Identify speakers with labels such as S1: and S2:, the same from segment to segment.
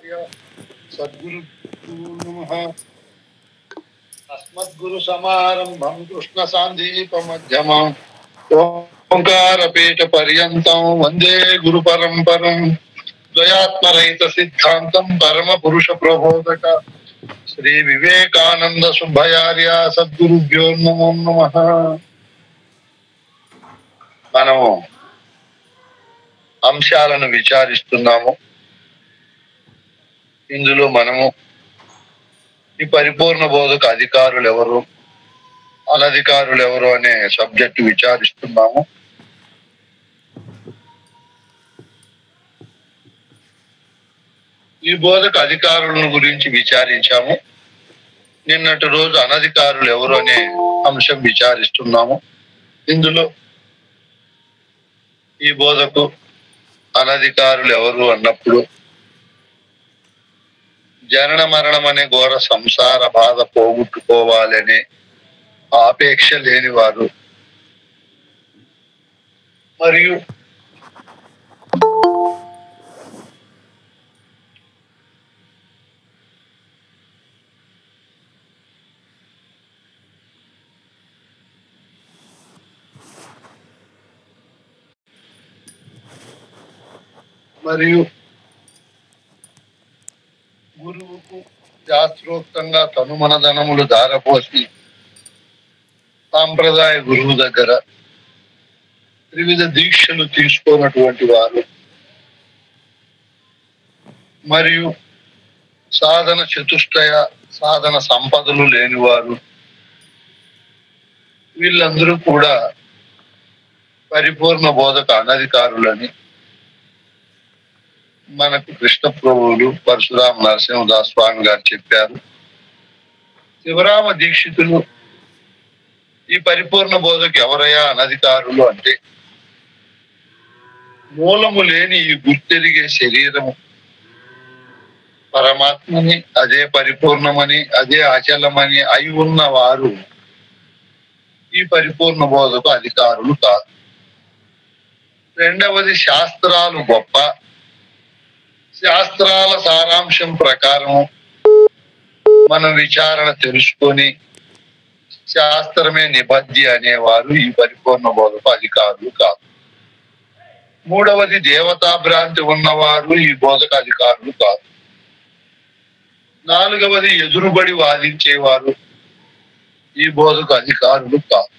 S1: సద్గురు నమః. అస్మద్గురు సమారంభం కృష్ణ సాందీప మధ్యమం ఓంకార పీఠ పర్యంతం వందే గురు పరంపరం. ద్వయాత్మరహిత సిద్ధాంతం పరమ పురుష ప్రబోధక శ్రీ వివేకానంద సుబ్బయార్య సద్గురుభ్యో నమో నమః. మనము అంశాలను విచారిస్తున్నాము. ఇందులో మనము ఈ పరిపూర్ణ బోధక అధికారులు ఎవరు, అనధికారులు ఎవరు అనే సబ్జెక్టు విచారిస్తున్నాము. ఈ బోధక అధికారులను గురించి విచారించాము. నిన్నటి రోజు అనధికారులు ఎవరు అనే అంశం విచారిస్తున్నాము. ఇందులో ఈ బోధకు అనధికారులు ఎవరు అన్నప్పుడు జనన మరణం అనే ఘోర సంసార బాధ పోగొట్టుకోవాలనే ఆపేక్ష లేని వారు, మరియు గురువుకు శాస్త్రోక్తంగా తనుమన ధనములు దారపోసి సాంప్రదాయ గురువు దగ్గర త్రివిధ దీక్షలు తీసుకున్నటువంటి వారు, మరియు సాధన చతుష్టయ సాధన సంపదలు లేనివారు, వీళ్ళందరూ కూడా పరిపూర్ణ బోధక అనధికారులని మనకు కృష్ణ ప్రభువులు పరశురామ నరసింహదాస్ స్వామి గారు చెప్పారు. శివరామ దీక్షితులు ఈ పరిపూర్ణ బోధకు ఎవరయ్యా అనధికారులు అంటే, మూలము లేని ఈ గుర్తెరిగే శరీరము పరమాత్మని, అదే పరిపూర్ణమని, అదే అచలమని అయి ఉన్న వారు ఈ పరిపూర్ణ బోధకు అధికారులు కాదు. రెండవది, శాస్త్రాలు గొప్ప, శాస్త్రాల సారాంశం ప్రకారం మనం విచారణ తెలుసుకొని శాస్త్రమే నిబద్ధి అనేవారు ఈ పరిపూర్ణ బోధకు అధికారులు కాదు. మూడవది, దేవతా భ్రాంతి ఉన్నవారు ఈ బోధక అధికారులు కాదు. నాలుగవది, ఎదురుబడి వాదించేవారు ఈ బోధకు అధికారులు కాదు.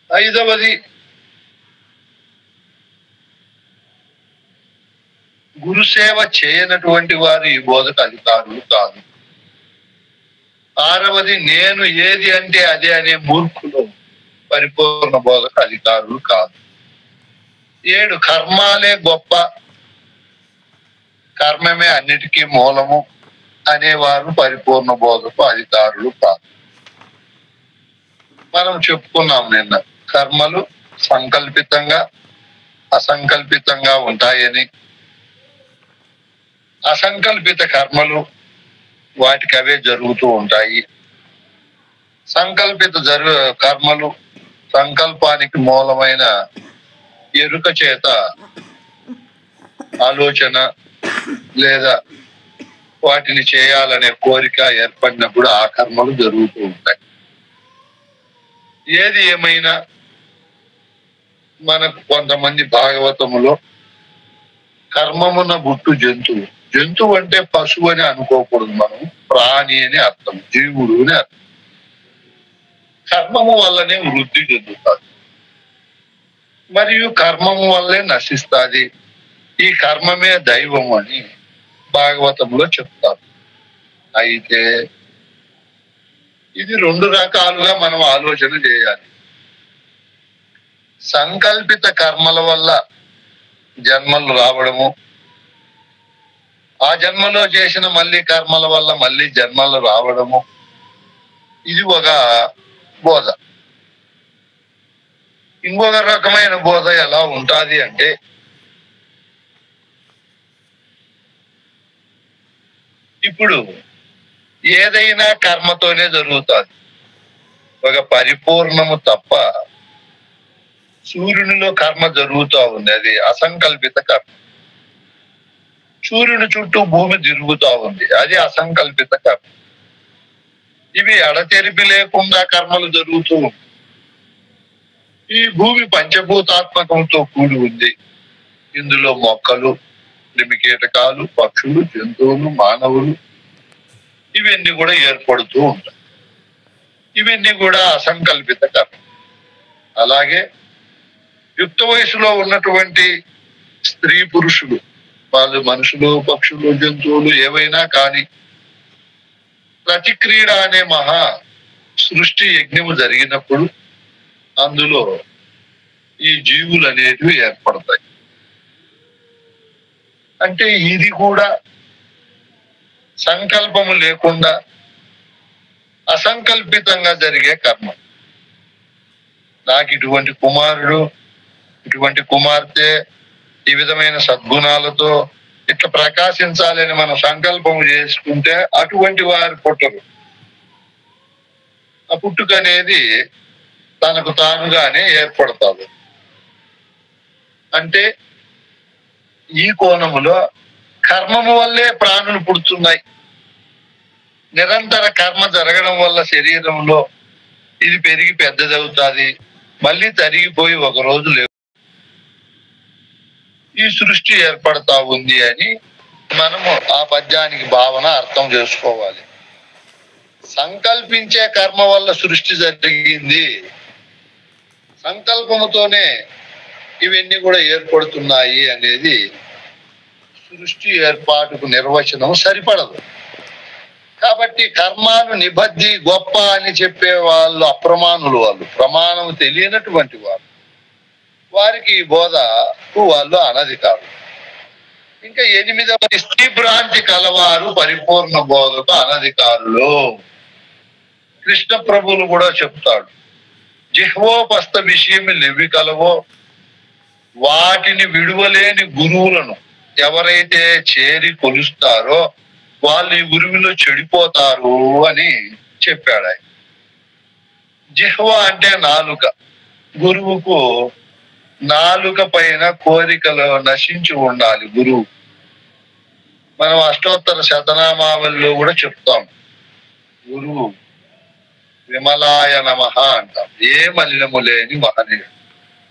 S1: ఐదవది, గురుసేవ చేయనటువంటి వారు ఈ బోధక అధికారులు కాదు. ఆరవది, నేను ఏది అంటే అదే అనే మూర్ఖులు పరిపూర్ణ బోధక అధికారులు కాదు. 7, కర్మాలే గొప్ప, కర్మమే అన్నిటికీ మూలము అనేవారు పరిపూర్ణ బోధకు అధికారులు కాదు. మనం చెప్పుకున్నాం నిన్న, కర్మలు సంకల్పితంగా అసంకల్పితంగా ఉంటాయని, అసంకల్పిత కర్మలు వాటికి అవే జరుగుతూ ఉంటాయి. సంకల్పిత కర్మలు సంకల్పానికి మూలమైన ఎరుక చేత ఆలోచన లేదా వాటిని చేయాలనే కోరిక ఏర్పడినప్పుడు ఆ కర్మలు జరుగుతూ ఉంటాయి. ఏది ఏమైనా మనకు కొంతమంది భాగవతములో కర్మమున బుట్టు జంతువు, జంతువు అంటే పశువు అని అనుకోకూడదు, మనం ప్రాణి అని అర్థం, జీవుడు అని అర్థం. కర్మము వల్లనే వృద్ధి చెందుతాది, మరియు కర్మము వల్లే నశిస్తాది. ఈ కర్మమే దైవం అని భాగవతంలో చెప్తారు. అయితే ఇది 2 రకాలుగా మనం ఆలోచన చేయాలి. సంకల్పిత కర్మల వల్ల జన్మలు రావడము, ఆ జన్మలో చేసిన మళ్ళీ కర్మల వల్ల మళ్ళీ జన్మలు రావడము, ఇది ఒక బోధ. ఇంకొక రకమైన బోధ ఎలా ఉంటుంది అంటే, ఇప్పుడు ఏదైనా కర్మతోనే జరుగుతుంది, ఒక పరిపూర్ణము తప్ప సూర్యునిలో కర్మ జరుగుతూ ఉంది, అది అసంకల్పిత కర్మ. సూర్యుని చుట్టూ భూమి తిరుగుతా ఉంది, అది అసంకల్పిత కర్మ. ఇవి ఎడతెరిపి లేకుండా కర్మలు జరుగుతూ ఉంటాయి. ఈ భూమి పంచభూతాత్మకంతో కూడి ఉంది. ఇందులో మొక్కలు, క్రిమికీటకాలు, పక్షులు, జంతువులు, మానవులు ఇవన్నీ కూడా ఏర్పడుతూ ఉంటాయి. ఇవన్నీ కూడా అసంకల్పిత కర్మ. అలాగే యుక్త వయసులో ఉన్నటువంటి స్త్రీ పురుషులు, వాళ్ళు మనుషులు, పక్షులు, జంతువులు ఏవైనా కానీ ప్రతిక్రీడ అనే మహా సృష్టి యజ్ఞము జరిగినప్పుడు అందులో ఈ జీవులు అనేటివి ఏర్పడతాయి. అంటే ఇది కూడా సంకల్పము లేకుండా అసంకల్పితంగా జరిగే కర్మ. నాకు ఇటువంటి కుమారుడు, ఇటువంటి కుమార్తె ఈ విధమైన సద్గుణాలతో ఇట్లా ప్రకాశించాలని మనం సంకల్పం చేసుకుంటే అటువంటి వారు పుట్టరు. ఆ పుట్టుక అనేది తనకు తానుగానే ఏర్పడతాడు. అంటే ఈ కోణములో కర్మము వల్లే ప్రాణులు పుడుతున్నాయి. నిరంతర కర్మ జరగడం వల్ల శరీరంలో ఇది పెరిగి పెద్దదవుతుంది, మళ్ళీ తరిగిపోయి ఒక రోజు లేవు. ఈ సృష్టి ఏర్పడతా ఉంది అని మనము ఆ పద్యానికి భావన అర్థం చేసుకోవాలి. సంకల్పించే కర్మ వల్ల సృష్టి జరిగింది, సంకల్పముతోనే ఇవన్నీ కూడా ఏర్పడుతున్నాయి అనేది సృష్టి ఏర్పాటుకు నిర్వచనం సరిపడదు. కాబట్టి కర్మాను నిబద్ధి గొప్ప అని చెప్పే వాళ్ళు అప్రమాణులు, వాళ్ళు ప్రమాణం తెలియనటువంటి వారు, వారికి ఈ బోధకు వాళ్ళు అనధికారులు. ఇంకా 8వ స్త్రీ భ్రాంతి కలవారు పరిపూర్ణ బోధకు అనధికారులు. కృష్ణ ప్రభువులు కూడా చెప్తాడు, జిహ్వోపస్థ విషయమి లెవి కలవో వాటిని విడువలేని గురువులను ఎవరైతే చేరి కొలుస్తారో వాళ్ళు ఈ గురువులో చెడిపోతారు అని చెప్పాడు ఆయన. జిహ్వ అంటే నాలుక. గురువుకు నాలుక పైన కోరికలు నశించి ఉండాలి గురువు. మనం అష్టోత్తర శతనామావళిలో కూడా చెప్తాం, గురువు విమలాయ నమః అంటాం. ఏ మలినము లేని మహనీయుడు,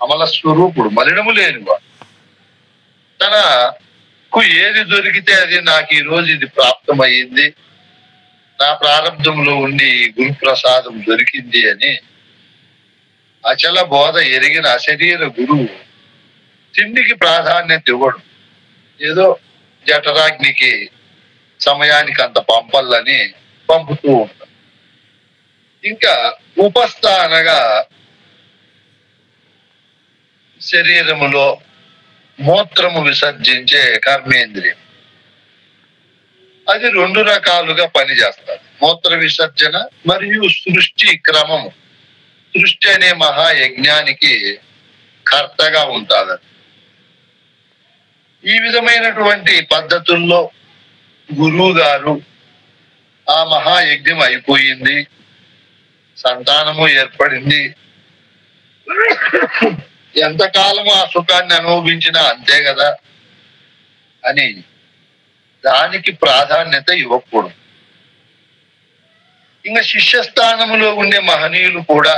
S1: అమల స్వరూపుడు, మలినము లేనివాడు. తనకు ఏది దొరికితే అది నాకు ఈ రోజు ఇది ప్రాప్తమయ్యింది, నా ప్రారంభంలో ఉండి గురు ప్రసాదం దొరికింది అని అచల బోధ ఎరిగిన అశరీర గురువు తిండికి ప్రాధాన్యత ఇవ్వడు. ఏదో జఠరాగ్నికి సమయానికి అంత పంపల్లని పంపుతూ ఉంటాడు. ఇంకా ఉపస్థ అనగా శరీరములో మూత్రము విసర్జించే కర్మేంద్రియం. అది 2 రకాలుగా పనిచేస్తుంది, మూత్ర విసర్జన మరియు సృష్టి క్రమము. సృష్టి అనే మహాయజ్ఞానికి కర్తగా ఉంటుంది. ఈ విధమైనటువంటి పద్ధతుల్లో గురువు గారు ఆ మహాయజ్ఞం అయిపోయింది, సంతానము ఏర్పడింది, ఎంతకాలము ఆ సుఖాన్ని అనుభవించినా అంతే కదా అని దానికి ప్రాధాన్యత ఇవ్వకూడదు. ఇంకా శిష్యస్థానములో ఉండే మహనీయులు కూడా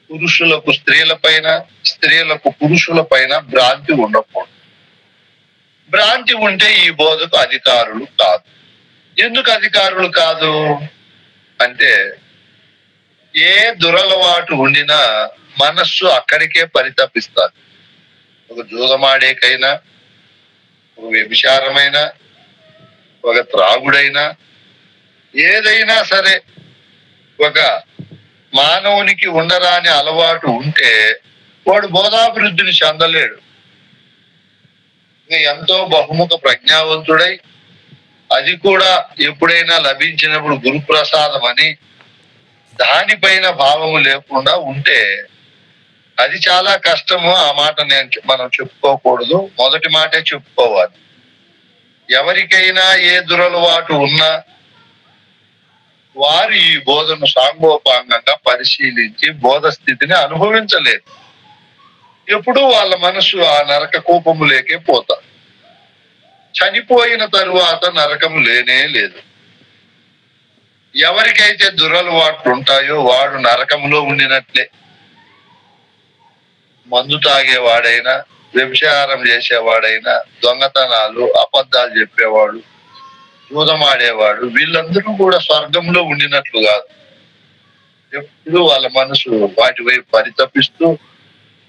S1: పురుషులకు స్త్రీల పైన, స్త్రీలకు పురుషుల పైన భ్రాంతి ఉండకూడదు. భ్రాంతి ఉంటే ఈ బోధకు అధికారులు కాదు. ఎందుకు అధికారులు కాదు అంటే, ఏ దురలవాటు ఉండినా మనస్సు అక్కడికే పరితపిస్తారు. ఒక జూదమాడేకైనా, ఒక వ్యభిచారమైనా, ఒక త్రాగుడైనా, ఏదైనా సరే ఒక మానవునికి ఉండరాని అలవాటు ఉంటే వాడు బోధాభివృద్ధిని చెందలేడు. ఎంతో బహుముఖ ప్రజ్ఞావంతుడై అది కూడా ఎప్పుడైనా లభించినప్పుడు గురుప్రసాదం అని దానిపైన భావము లేకుండా ఉంటే అది చాలా కష్టము. ఆ మాట మనం చెప్పుకోకూడదు, మొదటి మాటే చెప్పుకోవాలి. ఎవరికైనా ఏ దురలవాటు ఉన్నా వారు ఈ బోధను సాంగోపాంగంగా పరిశీలించి బోధ స్థితిని అనుభవించలేదు. ఎప్పుడూ వాళ్ళ మనసు ఆ నరక కోపములేకే పోతారు. చనిపోయిన తరువాత నరకము లేనే లేదు. ఎవరికైతే దురలవాట్లు ఉంటాయో వాడు నరకంలో ఉండినట్లే. మందు తాగేవాడైనా, వ్యభిచారం చేసేవాడైనా, దొంగతనాలు, అబద్ధాలు చెప్పేవాడు, జూదమాడేవాడు, వీళ్ళందరూ కూడా స్వర్గంలో ఉండినట్లు కాదు. ఎప్పుడు వాళ్ళ మనసు వాటి వైపు పరితపిస్తూ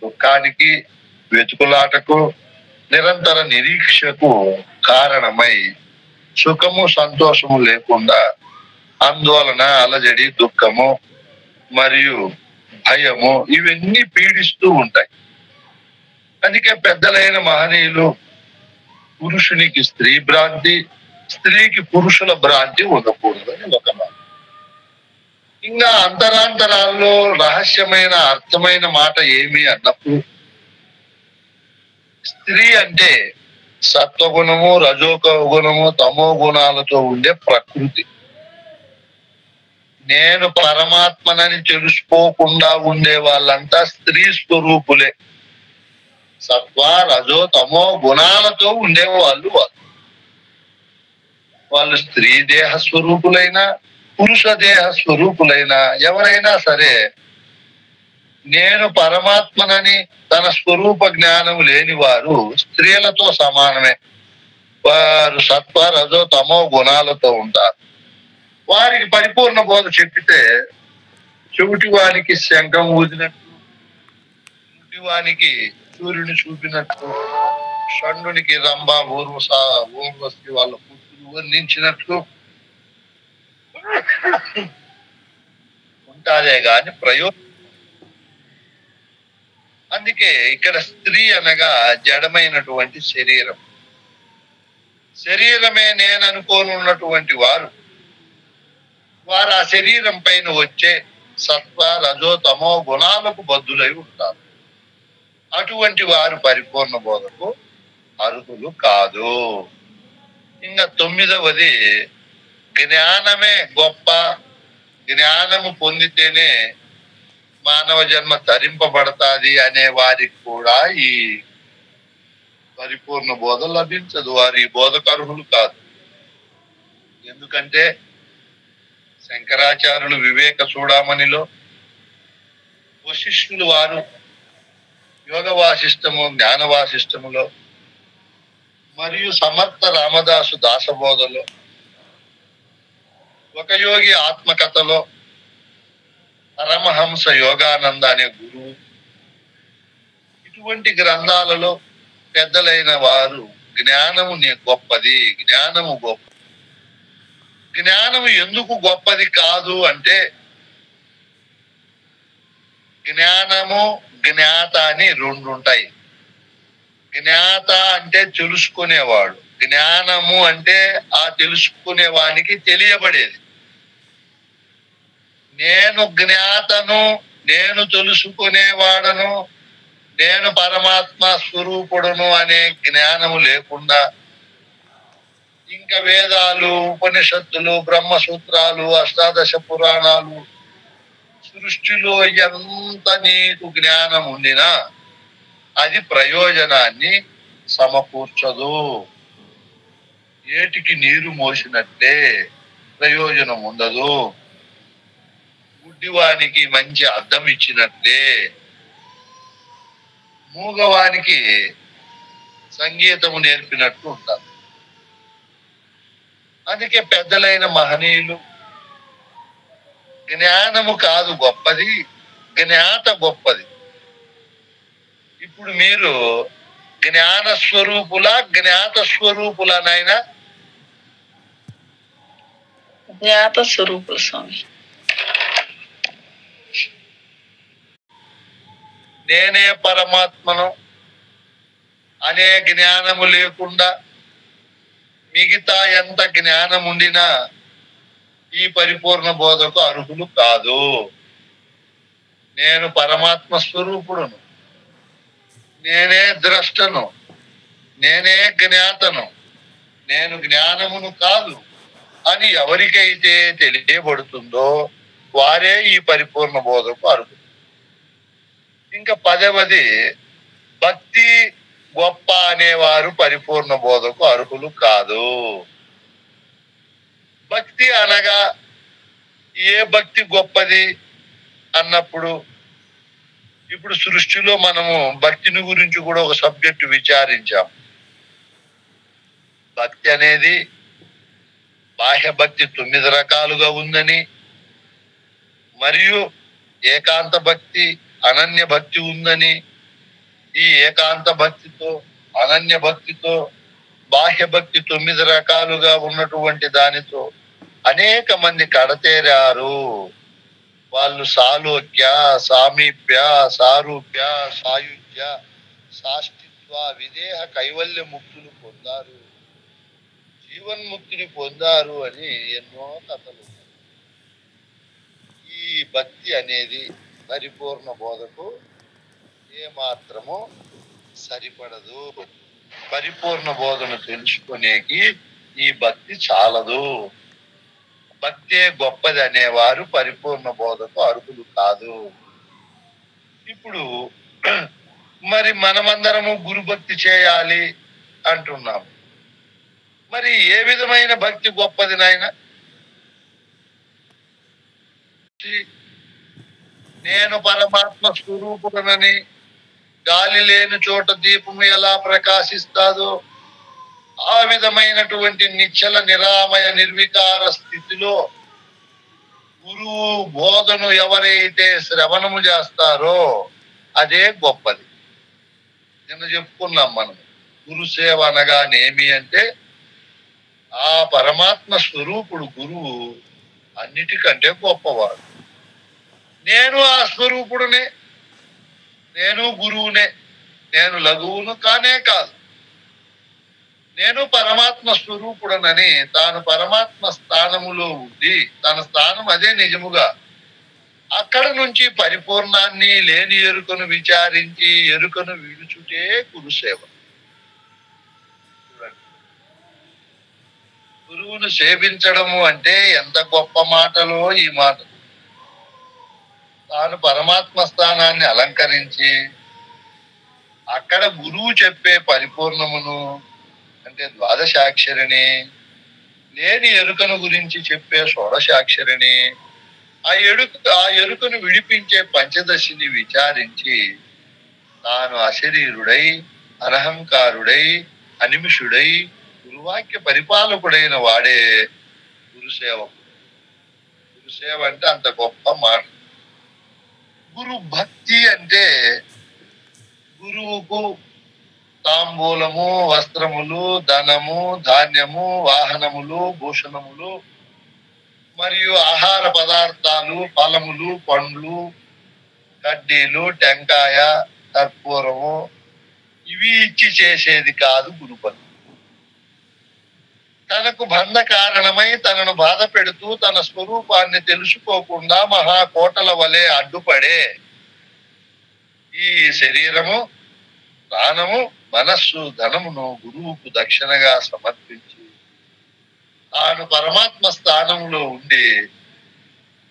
S1: దుఃఖానికి, వెతుకులాటకు, నిరంతర నిరీక్షకు కారణమై సుఖము సంతోషము లేకుండా ఆందోళన, అలజడి, దుఃఖము మరియు భయము ఇవన్నీ పీడిస్తూ ఉంటాయి. అందుకే పెద్దలైన మహనీయులు పురుషునికి స్త్రీ భ్రాంతి, స్త్రీకి పురుషుల భ్రాంతి ఉండకూడదని ఒక మాట. ఇంకా అంతరాంతరాల్లో రహస్యమైన అర్థమైన మాట ఏమి అన్నప్పుడు, స్త్రీ అంటే సత్వగుణము, రజోగుణము, తమో గుణాలతో ఉండే ప్రకృతి. నేను పరమాత్మనని తెలుసుకోకుండా ఉండే వాళ్ళంతా స్త్రీ స్వరూపులే. సత్వ, రజో, తమో గుణాలతో ఉండేవాళ్ళు వాళ్ళు స్త్రీ దేహ స్వరూపులైనా, పురుష దేహ స్వరూపులైనా ఎవరైనా సరే నేను పరమాత్మనని తన స్వరూప జ్ఞానం లేని వారు స్త్రీలతో సమానమే. వారు సత్వ, రజో, తమో గుణాలతో ఉంటారు. వారికి పరిపూర్ణ బోధ చెప్పితే చెవిటి వానికి శంఖం ఊదినట్టు, వానికి సూర్యుని చూపినట్టు, షండునికి రంభ, ఊర్వశి వాళ్ళ పుత్రులు వర్ణించినట్లు ఉంటాదే గాని ప్రయోజనం. అందుకే ఇక్కడ స్త్రీ అనగా జడమైనటువంటి శరీరం. శరీరమే నేను అనుకోనున్నటువంటి వారు ఆ శరీరం పైన వచ్చే సత్వ, రజో, తమో గుణాలకు బద్దులై ఉంటారు. అటువంటి వారు పరిపూర్ణ బోధకు అర్హులు కాదు. ఇంకా 9వది జ్ఞానమే గొప్ప, జ్ఞానము పొందితేనే మానవ జన్మ తరింపబడతాది అనే వారికి కూడా ఈ పరిపూర్ణ బోధ లభించదు. వారు ఈ బోధకు అర్హులు కాదు. ఎందుకంటే శంకరాచార్యులు వివేక చూడామణిలో, వశిష్ఠులు వారు యోగ వాసిష్టము, జ్ఞాన వాసిష్టములో, మరియు సమర్థ రామదాసు దాసబోధలో, ఒక యోగి ఆత్మకథలో, పరమహంస యోగానంద అనే గురువు, ఇటువంటి గ్రంథాలలో పెద్దలైన వారు జ్ఞానము గొప్పది, జ్ఞానము గొప్ప. జ్ఞానము ఎందుకు గొప్పది కాదు అంటే, జ్ఞానము, జ్ఞాత అని రెండు ఉంటాయి. జ్ఞాత అంటే తెలుసుకునేవాడు, జ్ఞానము అంటే ఆ తెలుసుకునే వానికి తెలియబడేది. నేను జ్ఞాతను, నేను తెలుసుకునేవాడను, నేను పరమాత్మ స్వరూపుడును అనే జ్ఞానము లేకుండా ఇంకా వేదాలు, ఉపనిషత్తులు, బ్రహ్మసూత్రాలు, అష్టాదశ పురాణాలు, సృష్టిలో ఎంత నీకు జ్ఞానం ఉండినా అది ప్రయోజనాన్ని సమకూర్చదు. ఏటికి నీరు మోసినట్లే ప్రయోజనం ఉండదు. గుడ్డివానికి మంచి అద్దం ఇచ్చినట్లే మూగవానికి సంగీతము నేర్పినట్టు ఉంటారు. అందుకే పెద్దలైన మహనీయులు జ్ఞానము కాదు గొప్పది, జ్ఞాత గొప్పది. ఇప్పుడు మీరు జ్ఞాన స్వరూపుల, జ్ఞాత స్వరూపులనైనా?
S2: జ్ఞాత స్వరూపుల స్వామి.
S1: నేనే పరమాత్మను అనే జ్ఞానము లేకుండా మిగతా ఎంత జ్ఞానం ఉండినా ఈ పరిపూర్ణ బోధకు అర్హులు కాదు. నేను పరమాత్మ స్వరూపుడును, నేనే ద్రష్టను, నేనే జ్ఞాతను, నేను జ్ఞానమును కాదు అని ఎవరికైతే తెలియబడుతుందో వారే ఈ పరిపూర్ణ బోధకు అర్హులు. ఇంకా 10వది భక్తి గొప్ప అనేవారు పరిపూర్ణ బోధకు అర్హులు కాదు. భక్తి అనగా ఏ భక్తి గొప్పది అన్నప్పుడు, ఇప్పుడు సృష్టిలో మనము భక్తిని గురించి కూడా ఒక సబ్జెక్టు విచారించాం. భక్తి అనేది బాహ్య భక్తి 9 రకాలుగా ఉందని, మరియు ఏకాంత భక్తి, అనన్య భక్తి ఉందని, ఈ ఏకాంత భక్తితో అనన్య భక్తితో బాహ్య భక్తి 9 రకాలుగా ఉన్నటువంటి దానితో అనేక మంది కడతేరారు. వాళ్ళు సాలోక్య, సామీప్య, సారూప్య, సాయుధ్య, సాష్టిత్వ, విదేహ కైవల్య ముక్తులు పొందారు, జీవన్ముక్తిని పొందారు అని ఎన్నో కథలు. ఈ భక్తి అనేది పరిపూర్ణ బోధకు ఏమాత్రము సరిపడదు. పరిపూర్ణ బోధను తెలుసుకునేకి ఈ భక్తి చాలదు. భక్తే గొప్పది అనేవారు పరిపూర్ణ బోధకు అర్హులు కాదు. ఇప్పుడు మరి మనమందరము గురు భక్తి చేయాలి అంటున్నాము. మరి ఏ విధమైన భక్తి గొప్పది నాయన? నేను పరమాత్మ స్వరూపుడనని గాలి లేని చోట దీపము ఎలా ప్రకాశిస్తాదో ఆ విధమైనటువంటి నిశ్చల నిరామయ నిర్వికార స్థితిలో గురువు బోధను ఎవరైతే శ్రవణము చేస్తారో అదే గొప్పది. నిన్న చెప్పుకున్నాం మనం. గురు సేవ అనగానేమి అంటే ఆ పరమాత్మ స్వరూపుడు గురువు అన్నిటికంటే గొప్పవాడు. నేను ఆ స్వరూపుడునే, నేను గురువునే, నేను లఘువును కానే కాదు. నేను పరమాత్మ స్వరూపుడనని తాను పరమాత్మ స్థానములో ఉండి, తన స్థానం అదే నిజముగా అక్కడ నుంచి పరిపూర్ణాన్ని లేని ఎరుకను విచారించి ఎరుకను విడుచుటే గురుసేవ. గురువును సేవించడము అంటే ఎంత గొప్ప మాటలో ఈ మాట. తాను పరమాత్మ స్థానాన్ని అలంకరించి అక్కడ గురువు చెప్పే పరిపూర్ణమును అంటే ద్వాదశాక్షరిని, లేని ఎరుకను గురించి చెప్పే షోడశాక్షరిని, ఆ ఎరుకను విడిపించే పంచదశిని విచారించి తాను అశరీరుడై, అనహంకారుడై, అనిమిషుడై, గురువాక్య పరిపాలకుడైన వాడే గురుసేవకుడు. గురుసేవ అంటే అంత గొప్ప మాట. గురు భక్తి అంటే గురువుకు తాంబూలము, వస్త్రములు, ధనము, ధాన్యము, వాహనములు, భూషణములు మరియు ఆహార పదార్థాలు, ఫలములు, పండ్లు, కడ్డీలు, టెంకాయ, కర్పూరము ఇవి ఇచ్చి చేసేది కాదు గురుభక్తి. తనకు బంధ కారణమై తనను బాధ పెడుతూ తన స్వరూపాన్ని తెలుసుకోకుండా మహాకోటల వలె అడ్డుపడే ఈ శరీరము, ప్రాణము, మనస్సు, ధనమును గురువుకు దక్షిణగా సమర్పించి తాను పరమాత్మ స్థానంలో ఉండి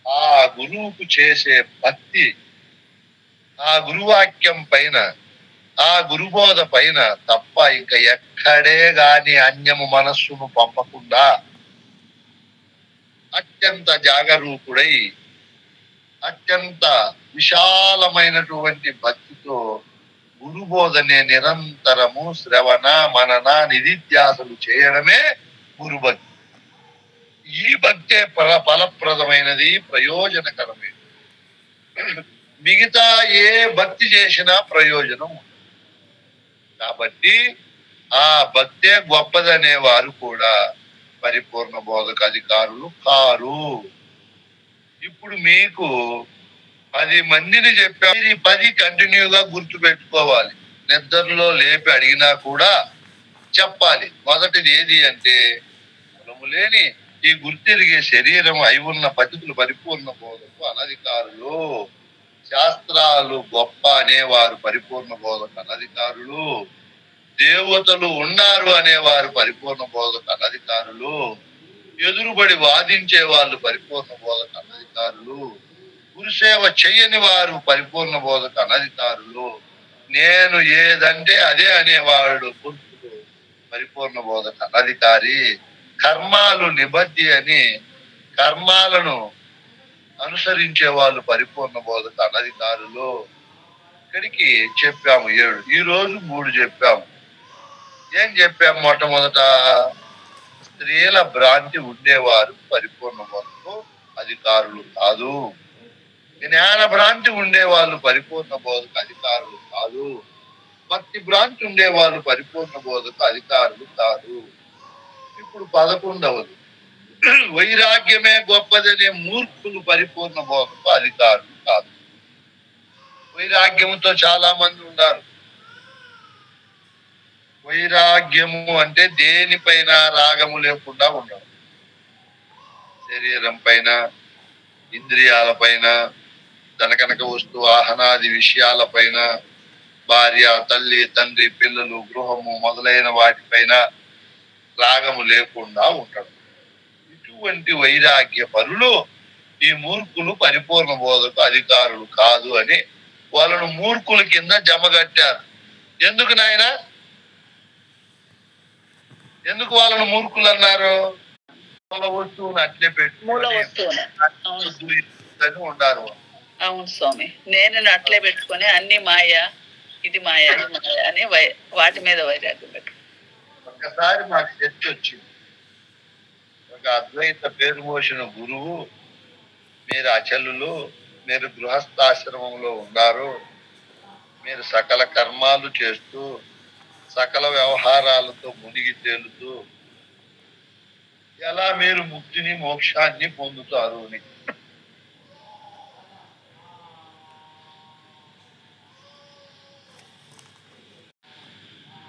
S1: ఆ గురువుకు చేసే భక్తి, ఆ గురువాక్యం పైన, ఆ గురుబోధ పైన తప్ప ఇంకా ఎక్కడే గాని అన్యము మనస్సును పంపకుండా అత్యంత జాగరూకుడై అత్యంత విశాలమైనటువంటి భక్తితో గురుబోధనే నిరంతరము శ్రవణ, మనన, నిధిధ్యాసలు చేయడమే గురుభక్తి. ఈ భక్తే ఫలప్రదమైనది, ప్రయోజనకరమైనది. మిగతా ఏ భక్తి చేసినా ప్రయోజనం. కాబట్టి ఆ భక్తే గొప్పదనే వారు కూడా పరిపూర్ణ బోధక అధికారులు కారు. ఇప్పుడు మీకు 10 మందిని చెప్పారు, 10 కంటిన్యూగా గుర్తు పెట్టుకోవాలి. నిద్రలో లేపి అడిగినా కూడా చెప్పాలి. మొదటిది ఏది అంటే మనము లేని ఈ గుర్తిరిగే శరీరం అయి ఉన్న పతితులు పరిపూర్ణ బోధకు అనధికారులు. శాస్త్రాలు గొప్ప అనేవారు పరిపూర్ణ బోధకు అనధికారులు. దేవతలు ఉన్నారు అనేవారు పరిపూర్ణ బోధకు అనధికారులు. ఎదురుబడి వాదించే వాళ్ళు పరిపూర్ణ బోధకు అనధికారులు. గురుసేవ చెయ్యని వారు పరిపూర్ణ బోధకు అనధికారులు. నేను ఏదంటే అదే అనేవాడు మూర్ఖుడు. పరిపూర్ణ బోధక అధికారి. కర్మాలు నిబద్ధి అని కర్మాలను అనుసరించే వాళ్ళు పరిపూర్ణ బోధక అనధికారులు. ఇక్కడికి చెప్పాము 7. ఈ రోజు 3 చెప్పాము. ఏం చెప్పాము? మొట్టమొదట స్త్రీల భ్రాంతి ఉండేవారు పరిపూర్ణ బోధకు అధికారులు కాదు. జ్ఞాన భ్రాంతి ఉండేవాళ్ళు పరిపూర్ణ బోధకు అధికారులు కాదు. భక్తి భ్రాంతి ఉండేవాళ్ళు పరిపూర్ణ బోధకు అధికారులు కాదు. ఇప్పుడు 11వది, వైరాగ్యమే గొప్పదనే మూర్ఖులు పరిపూర్ణ బోధకు అధికారులు కాదు. వైరాగ్యముతో చాలా మంది ఉన్నారు. వైరాగ్యము అంటే దేనిపైన రాగము లేకుండా ఉండడం. శరీరం పైన, ఇంద్రియాల పైన, ధనకనక వస్తు వాహనాది విషయాల పైన, భార్య, తల్లి, తండ్రి, పిల్లలు, గృహము మొదలైన వాటిపైన రాగము లేకుండా ఉండడం. ఇటువంటి వైరాగ్య పరులు ఈ మూర్ఖులు పరిపూర్ణ బోధకు అధికారులు కాదు అని వాళ్ళను మూర్ఖుల కింద జమగట్టారు. ఎందుకు నాయన? ఎందుకు వాళ్ళను మూర్ఖులు అన్నారు? మూల వస్తువును అట్లే పెట్టుకుని ఉండారు.
S2: అవును స్వామి, నేను అట్లే పెట్టుకొని అన్ని మాయ, ఇది మాయ, అది మాయ అని వాటి మీద వైరాగ్యం పెట్టు.
S1: ఒక్కసారి మాకు చర్చ వచ్చింది. ఒక అద్వైత పేరు మోసిన గురువు, మీరు అచలులు, మీరు గృహస్థాశ్రమంలో ఉన్నారు, మీరు సకల కర్మాలు చేస్తూ సకల వ్యవహారాలతో మునిగి తేలుతూ ఎలా మీరు ముక్తిని మోక్షాన్ని పొందుతారు అని.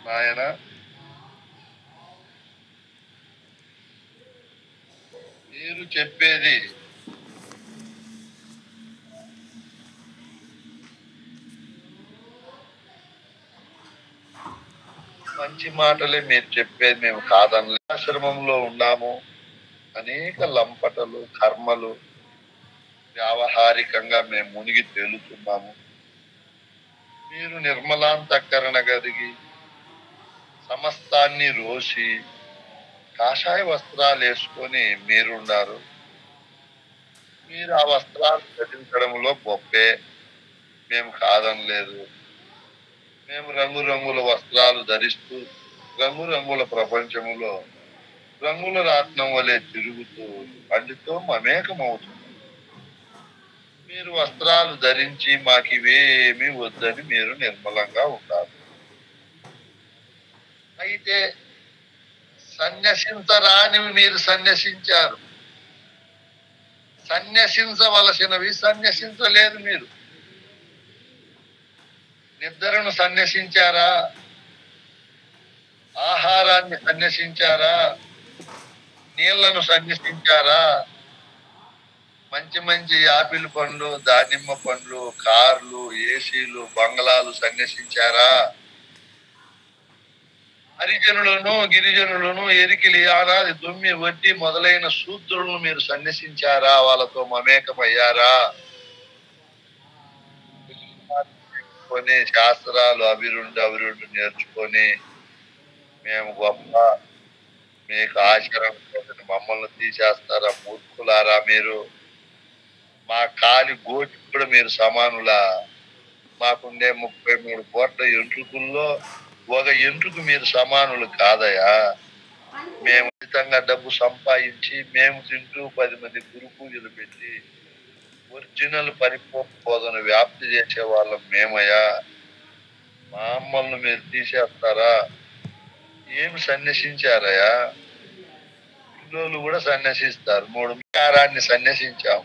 S1: నాయన, మీరు చెప్పేది మంచి మాటలే మీరు చెప్పేది, మేము కాదనలే. ఆశ్రమంలో ఉన్నాము, అనేక లంపటలు కర్మలు వ్యావహారికంగా మేము మునిగి తేలుతున్నాము. మీరు నిర్మలాంతఃకరణ కలిగి సమస్తాన్ని రోసి కాషాయ వస్త్రాలు వేసుకొని మీరున్నారు. మీరు ఆ వస్త్రాలు ధరించడంలో గొప్పే, మేము కాదనలేదు. మేము రంగురంగుల వస్త్రాలు ధరిస్తూ రంగురంగుల ప్రపంచములో రంగుల రాట్నం వలె తిరుగుతూ పండితో మమేకమవుతుంది. మీరు వస్త్రాలు ధరించి మాకివేమీ వద్దని మీరు నిర్మలంగా ఉండాలి. అయితే సన్యసించరానివి మీరు సన్యసించారు, సన్యసించవలసినవి సన్యసించలేదు. మీరు నిద్రను సన్యసించారా? ఆహారాన్ని సన్యసించారా? నీళ్లను సన్యసించారా? మంచి మంచి యాపిల్ పండ్లు, దానిమ్మ పండ్లు, కార్లు, ఏసీలు, బంగ్లాలు సన్యసించారా? హరిజనులను, గిరిజనులను, ఎరికిలి, ఆనాది దుమ్మి, వడ్డీ మొదలైన శూద్రులను మీరు సన్యసించారా? వాళ్ళతో మమేకమయ్యారా? శాస్త్రాలు అవిరుండి నేర్చుకొని మేము గొప్ప, మీకు ఆచరణ మమ్మల్ని తీసేస్తారా? మూర్ఖులారా మీరు! మా కాలి గోటి కూడా మీరు సమానులా? మాకుండే 33 కోట్ల ఎంట్రుకుల్లో ఒక ఎంట్రుకు మీరు సమానులు కాదయా? మేము ఉచితంగా డబ్బు సంపాదించి మేము తింటూ 10 మంది గురు పూజలు పెట్టి ఒరిజినల్ పరిపూర్ణ బోధన వ్యాప్తి చేసే వాళ్ళం మేమయ్యా. మమ్మల్ని మీరు తీసేస్తారా? ఏమి సన్యసించారయ్యా? పిల్లలు కూడా సన్యసిస్తారు. 3 వికారాన్ని సన్యసించాం,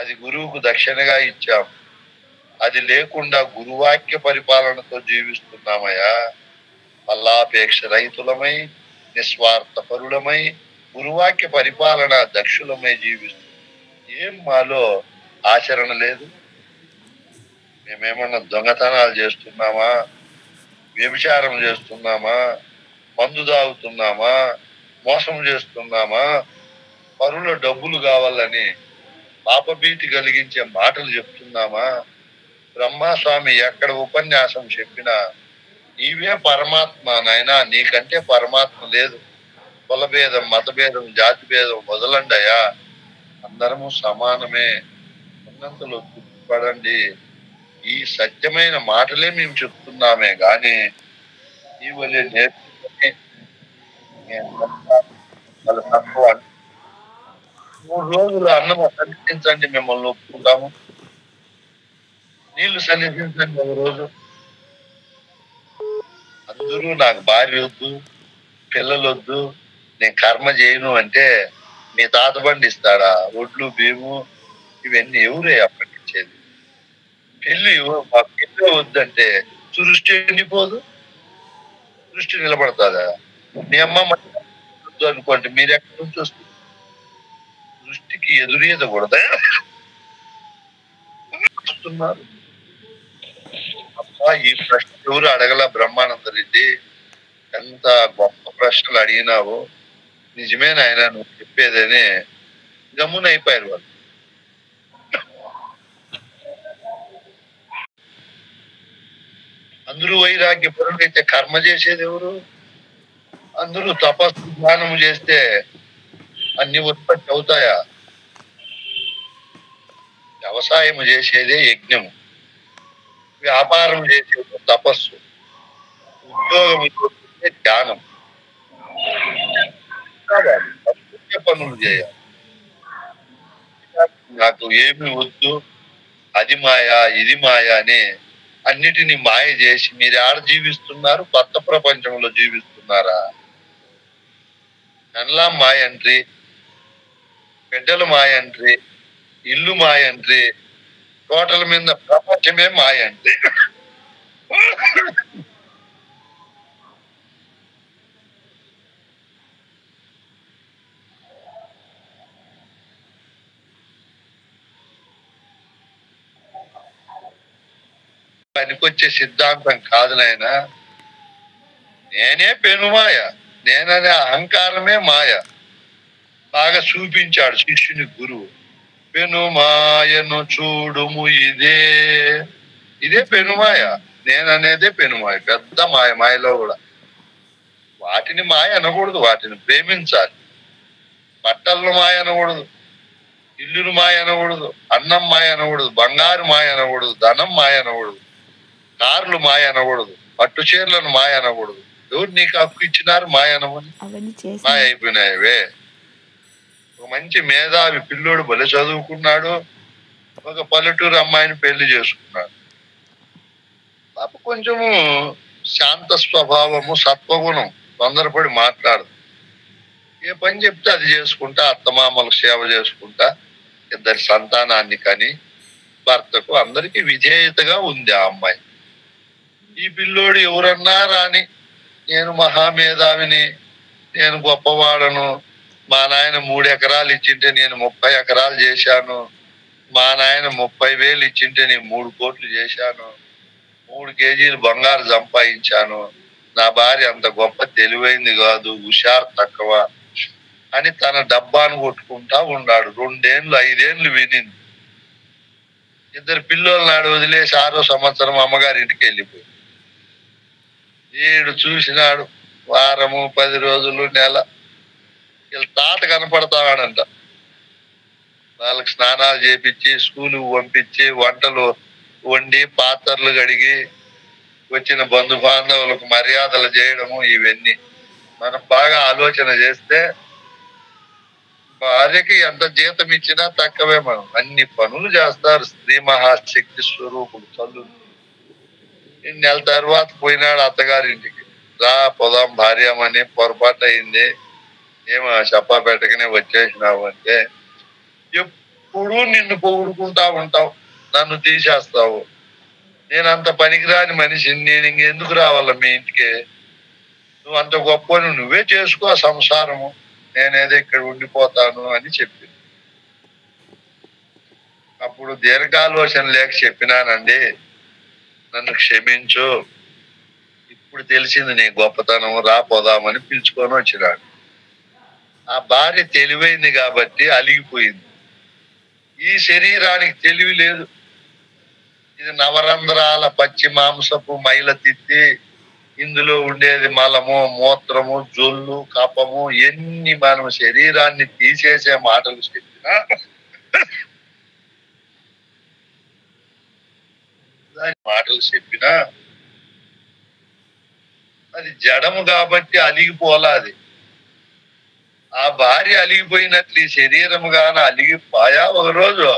S1: అది గురువుకు దక్షిణగా ఇచ్చాం. అది లేకుండా గురువాక్య పరిపాలనతో జీవిస్తున్నామయ్యా. ఫలాపేక్ష రహితులమై నిస్వార్థ పరులమై గురువాక్య పరిపాలన దక్షులమై జీవిస్తున్నాం. ఏం మాలో ఆచరణ లేదు? మేమేమన్నా దొంగతనాలు చేస్తున్నామా? వ్యభిచారం చేస్తున్నామా? మందు తాగుతున్నామా? మోసం చేస్తున్నామా? పరుల డబ్బులు కావాలని పాపభీతి కలిగించే మాటలు చెప్తున్నామా? బ్రహ్మస్వామి ఎక్కడ ఉపన్యాసం చెప్పినా నీవే పరమాత్మ నాయనా, నీకంటే పరమాత్మ లేదు. కులభేదం, మతభేదం, జాతి భేదం వదలండయా, అందరము సమానమే, ఉన్నంతలో తృప్తిపడండి. ఈ సత్యమైన మాటలే మేము చెప్తున్నామే గాని ఈ వలే నేర్చుకుని వాళ్ళ తక్కువ 3 రోజులు అన్నం సన్నిధించండి, మిమ్మల్ని ఒప్పుకుంటాము. నీళ్లు సన్నిధించండి ఒక రోజు. అందరూ నాకు భార్య వద్దు, పిల్లలు వద్దు, నేను కర్మ చేయను అంటే మీ తాత బండి ఇస్తాడా? ఒడ్లు బియ్యము ఇవన్నీ ఎవరే అప్పటించేది? పెళ్లి మా పెళ్లి వద్దంటే సృష్టి ఎండిపోదు, సృష్టి నిలబడతాదా? మీ అమ్మ వద్దు అనుకోండి, మీరు ఎక్కడి నుంచి వస్తుంది? సృష్టికి ఎదురీదకూడదా వస్తున్నారు? అబ్బా, ఈ ప్రశ్న ఎవరు అడగల బ్రహ్మానంద రెడ్డి, ఎంత గొప్ప ప్రశ్నలు అడిగినావు, నిజమే నాయన నువ్వు చెప్పేదని గమ్మున అయిపోయారు వాళ్ళు. అందరూ వైరాగ్య పరులైతే కర్మ చేసేది ఎవరు? అందరూ తపస్సు జ్ఞానం చేస్తే అన్ని ఉత్పత్తి అవుతాయా? వ్యవసాయం చేసేదే యజ్ఞము, వ్యాపారం చేసేది తపస్సు, ఉద్యోగం చేసేదే ధ్యానం. పనులు చేయాలి. నాకు ఏమి వద్దు, అది మాయా ఇది మాయా అని అన్నిటినీ మాయ చేసి మీరు ఆడ జీవిస్తున్నారు? కొత్త ప్రపంచంలో జీవిస్తున్నారా? కన్లా మాయంట్రీ, బిడ్డలు మాయంట్రీ, ఇల్లు మాయంట్రీ, టోటల్ మీద ప్రపంచమే మాయంట్రీ. పనికొచ్చే సిద్ధాంతం కాదు నాయన. నేనే పెనుమాయ, నేననే అహంకారమే మాయ. బాగా చూపించాడు శిష్యుని గురువు. పెనుమాయను చూడుము, ఇదే పెనుమాయ. నేననేదే పెనుమాయ, పెద్ద మాయ. మాయలో కూడా వాటిని మాయ అనకూడదు, వాటిని ప్రేమించాలి. బట్టలను మాయ అనకూడదు, ఇల్లును మాయ అనకూడదు, అన్నం మాయ అనకూడదు, బంగారు మాయ అనకూడదు, ధనం మాయ అనకూడదు, కార్లు మాయ అనకూడదు, పట్టు చీరలను మాయ అనకూడదు. ఎవరు నీకు హక్కు ఇచ్చినారు మాయ అనమని? మాయ అయిపోయినాయవే. ఒక మంచి మేధావి పిల్లోడు భలే చదువుకున్నాడు, ఒక పల్లెటూరు అమ్మాయిని పెళ్లి చేసుకున్నాడు. పాప కొంచెము శాంత స్వభావము, సత్వగుణం, తొందరపడి మాట్లాడదు. ఏ పని చెప్తే అది చేసుకుంటా, అత్తమామలకు సేవ చేసుకుంటా, ఇద్దరి సంతానాన్ని కానీ భర్తకు అందరికీ విధేయతగా ఉంది ఆ అమ్మాయి. ఈ పిల్లోడు ఎవరన్నా రాని, నేను మహామేధావిని, నేను గొప్పవాడను, మా నాయన 3 ఎకరాలు ఇచ్చింటే నేను 30 ఎకరాలు చేశాను, మా నాయన 30,000 ఇచ్చింటే నేను 3 కోట్లు చేశాను, 3 కేజీలు బంగారు సంపాదించాను, నా భార్య అంత గొప్ప తెలివైంది కాదు, హుషారు తక్కువ అని తన డబ్బాను కొట్టుకుంటా ఉన్నాడు. 2 ఏళ్ళు 5 ఏళ్ళు వినింది. ఇద్దరు పిల్లలు నాడు వదిలేసి 6వ సంవత్సరం అమ్మగారి ఇంటికి వెళ్ళిపోయి ఏడు చూసినాడు. వారము 10 రోజులు నెల వీళ్ళ తాత కనపడతాడంట. వాళ్ళకి స్నానాలు చేపించి స్కూలు పంపించి వంటలు వండి పాత్రలు కడిగి వచ్చిన బంధు బాంధవులకు మర్యాదలు చేయడము, ఇవన్నీ మనం బాగా ఆలోచన చేస్తే భార్యకి ఎంత జీతం ఇచ్చినా తక్కువే. మనం అన్ని పనులు చేస్తారు. స్త్రీ మహాశక్తి స్వరూపుడు తల్లు. నెల తర్వాత పోయినాడు అత్తగారింటికి. రా పొదాం భార్యమని, పొరపాటు అయింది, ఏమో చెప్పా పెట్టకనే వచ్చేసినావు అంటే, ఎప్పుడూ నిన్ను పొగుడుకుంటా ఉంటావు, నన్ను తీసేస్తావు, నేను అంత పనికిరాని మనిషిని, నేను ఇంకెందుకు రావాల మీ ఇంటికి, నువ్వు అంత గొప్ప, నువ్వే చేసుకో సంసారము, నేనేదో ఇక్కడ ఉండిపోతాను అని చెప్పి. అప్పుడు దీర్ఘాలోచన లేక చెప్పినానండి, నన్ను క్షమించు, ఇప్పుడు తెలిసింది నీ గొప్పతనం, రా పోదామని పిలుచుకొని వచ్చినాడు. ఆ భార్య తెలివైంది కాబట్టి అలిగిపోయింది. ఈ శరీరానికి తెలివి లేదు. ఇది నవరంధ్రాల పచ్చి మాంసపు మైల తిత్తి, ఇందులో ఉండేది మలము, మూత్రము, జొల్లు, కపము, ఎన్ని మనం శరీరాన్ని తీసేసే మాటలు చెప్పినా మాటలు చెప్పినా అది జడము కాబట్టి అలిగిపోలాది. ఆ భార్య అలిగిపోయినట్లు ఈ శరీరము గాన అలిగిపోయా ఒక రోజు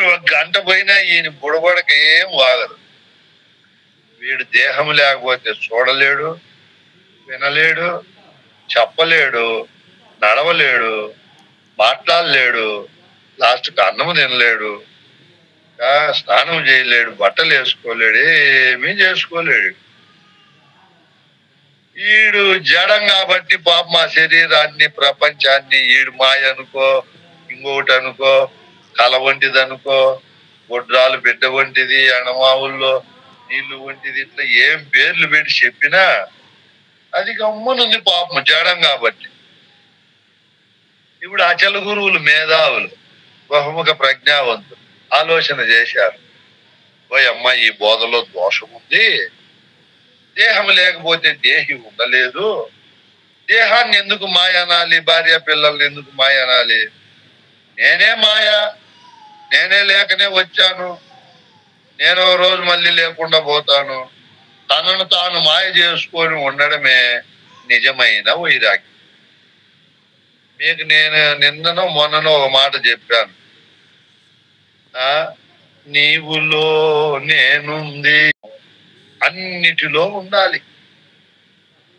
S1: ఒక గంట పోయినా ఈయన బుడబడక ఏం వాగదు. వీడు దేహం లేకపోతే చూడలేడు, వినలేడు, చెప్పలేడు, నడవలేడు, మాట్లాడలేడు, లాస్ట్కి అన్నము తినలేడు, స్నానం చేయలేడు, బట్టలు వేసుకోలేడు, ఏమీ చేసుకోలేడు. ఈడు జడం కాబట్టి పాప మా శరీరాన్ని, ప్రపంచాన్ని ఈడు మాయ అనుకో, ఇంకొకటి అనుకో, కల వంటిది అనుకో, గొడ్రాలు బిడ్డ వంటిది, అణమావుల్లో నీళ్లు వంటిది, ఇట్లా ఏం పేర్లు పెట్టి చెప్పినా అది గమ్మునుంది పాపం జడం కాబట్టి. ఇప్పుడు అచల గురువులు, మేధావులు, బహుముఖ ప్రజ్ఞావంతులు ఆలోచన చేశారు. ఓ అమ్మ, ఈ బోధలో దోషం ఉంది. దేహం లేకపోతే దేహి ఉండలేదు. దేహాన్ని ఎందుకు మాయ అనాలి? భార్య పిల్లల్ని ఎందుకు మాయ అనాలి? నేనే మాయ, నేనే లేకనే వచ్చాను, నేను రోజు మళ్ళీ లేకుండా పోతాను. తనను తాను మాయ చేసుకొని ఉండడమే నిజమైన వైరాగ్యం. మీకు నేను నిన్ననో మొన్ననో ఒక మాట చెప్పాను. నీవులో నేనుంది, అన్నిటిలో ఉండాలి.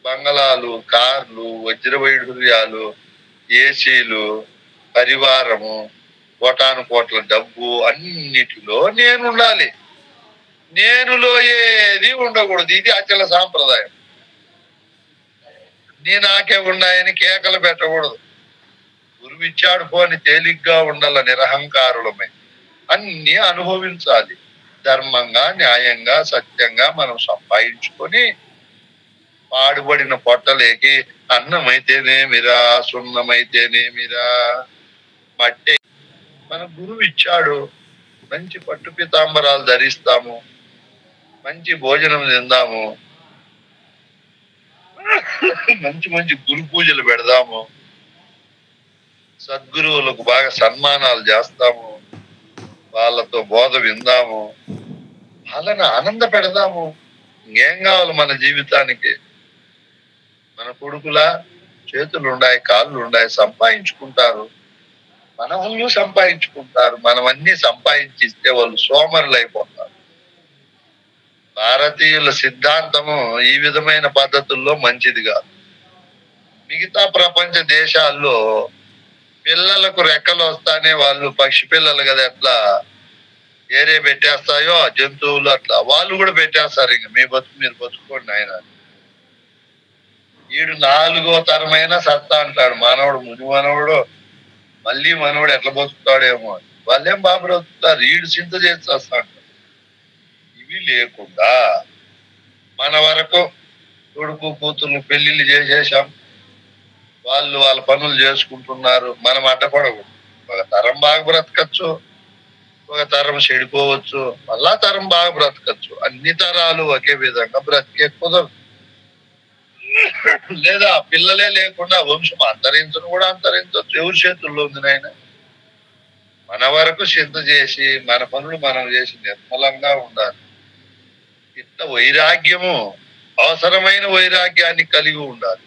S1: బంగళాలు, కార్లు, వజ్రవైఢూర్యాలు, ఏసీలు, పరివారము, కోటాను కోట్ల డబ్బు, అన్నిటిలో నేనుండాలి. నేనులో ఏది ఉండకూడదు. ఇది అచల సాంప్రదాయం. నీ నాకే ఉన్నాయని కేకలు పెట్టకూడదు. గురువిచ్చాడు పోని తేలిగ్గా ఉండాల నిరహంకారులమై. అన్ని అనుభవించాలి. ధర్మంగా, న్యాయంగా, సత్యంగా మనం సంపాదించుకొని పాడుబడిన పొట్టలేకి అన్నమైతేనేమిరా, సున్నమైతేనేమిరా, మట్టి మన గురువు ఇచ్చాడు. మంచి పట్టు పీతాంబరాలు ధరిస్తాము, మంచి భోజనం తిందాము, మంచి మంచి గురు పూజలు పెడదాము, సద్గురువులకు బాగా సన్మానాలు చేస్తాము, వాళ్ళతో బోధ విందాము, వాళ్ళని ఆనంద పెడదాము. ఇంకేం కావాలి మన జీవితానికి? మన కొడుకులా చేతులు ఉన్నాయి, కాళ్ళు ఉన్నాయి, సంపాదించుకుంటారు. మన వాళ్ళు సంపాదించుకుంటారు. మనం అన్ని సంపాదించిస్తే వాళ్ళు సోమరులు అయిపోతారు. భారతీయుల సిద్ధాంతము ఈ విధమైన పద్ధతుల్లో మంచిది కాదు. మిగతా ప్రపంచ దేశాల్లో పిల్లలకు రెక్కలు వస్తానే వాళ్ళు పక్షి పిల్లలు కదా ఎట్లా ఏరే పెట్టేస్తాయో జంతువులు, అట్లా వాళ్ళు కూడా పెట్టేస్తారు. ఇంక మీ బతుకు మీరు బతుకోండి ఆయన. ఈడు 4వ తరమైన సత్తా అంటాడు. మనవడు, ముని మనవడు, మళ్ళీ మనవడు ఎట్లా బతుకుతాడేమో. వాళ్ళేం బాగా బ్రతుకుతారు. ఈడు చింత చేస్తాడు. ఇవి లేకుండా మన వరకు కొడుకు కూతుర్లు పెళ్లిళ్ళు చేసేసాం, వాళ్ళు వాళ్ళ పనులు చేసుకుంటున్నారు. మనం అడ్డపడకూడదు. ఒక తరం బాగా బ్రతకచ్చు, ఒక తరం చెడిపోవచ్చు, మళ్ళా తరం బాగా బ్రతకచ్చు. అన్ని తరాలు ఒకే విధంగా బ్రతికే కుదరదు. లేదా పిల్లలే లేకుండా వంశం అంతరించను కూడా అంతరించవచ్చు. ఎవరి చేతుల్లో ఉంది నాయన? మన వరకు చింత చేసి మన పనులు మనం చేసి నిర్మలంగా ఉండాలి. ఇంత వైరాగ్యము, అవసరమైన వైరాగ్యాన్ని కలిగి ఉండాలి.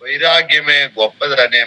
S1: వైరాగ్యమే గొప్పది అనే